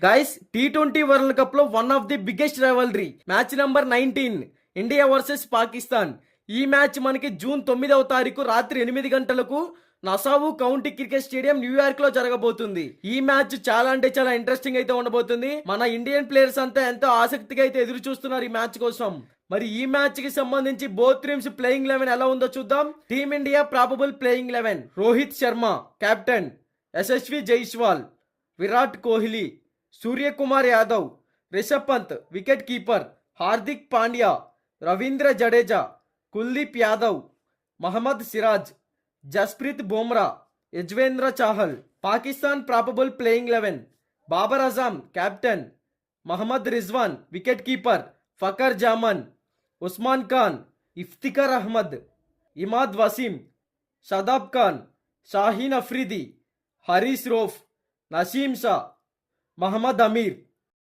Guys, T20 world cup లో one of the biggest rivalry match number 19 India versus Pakistan. ఈ match మనకి June 9వ తారీఖు రాత్రి 8 గంటలకు Nassau county cricket stadium New York లో జరగబోతుంది. ఈ మ్యాచ్ చాలా అంటే చాలా ఇంట్రెస్టింగ్ అయితే ఉండబోతుంది. మన ఇండియన్ ప్లేయర్స్ అంతా ఎంతో ఆసక్తిగా అయితే ఎదురు చూస్తున్నారు ఈ మ్యాచ్ కోసం. మరి ఈ మ్యాచ్ కి సంబంధించి బోత్ టీమ్స్ ప్లేయింగ్ 11 ఎలా ఉందో చూద్దాం. Team India probable playing 11: Rohit Sharma captain, Yashasvi Jaiswal, Virat Kohli, Suryakumar Yadav, Rishabh Pant wicket keeper, Hardik Pandya, Ravindra Jadeja, Kuldeep Yadav, Mohammed Siraj, Jasprit Bumrah, Yuzvendra Chahal. Pakistan probable playing 11: Babar Azam captain, Mohammad Rizwan wicket keeper, Fakhar Zaman, Usman Khan, Iftikhar Ahmed, Imad Wasim, Shadab Khan, Shaheen Afridi, Haris Rauf, Naseem Shah, Mohammad Aamir.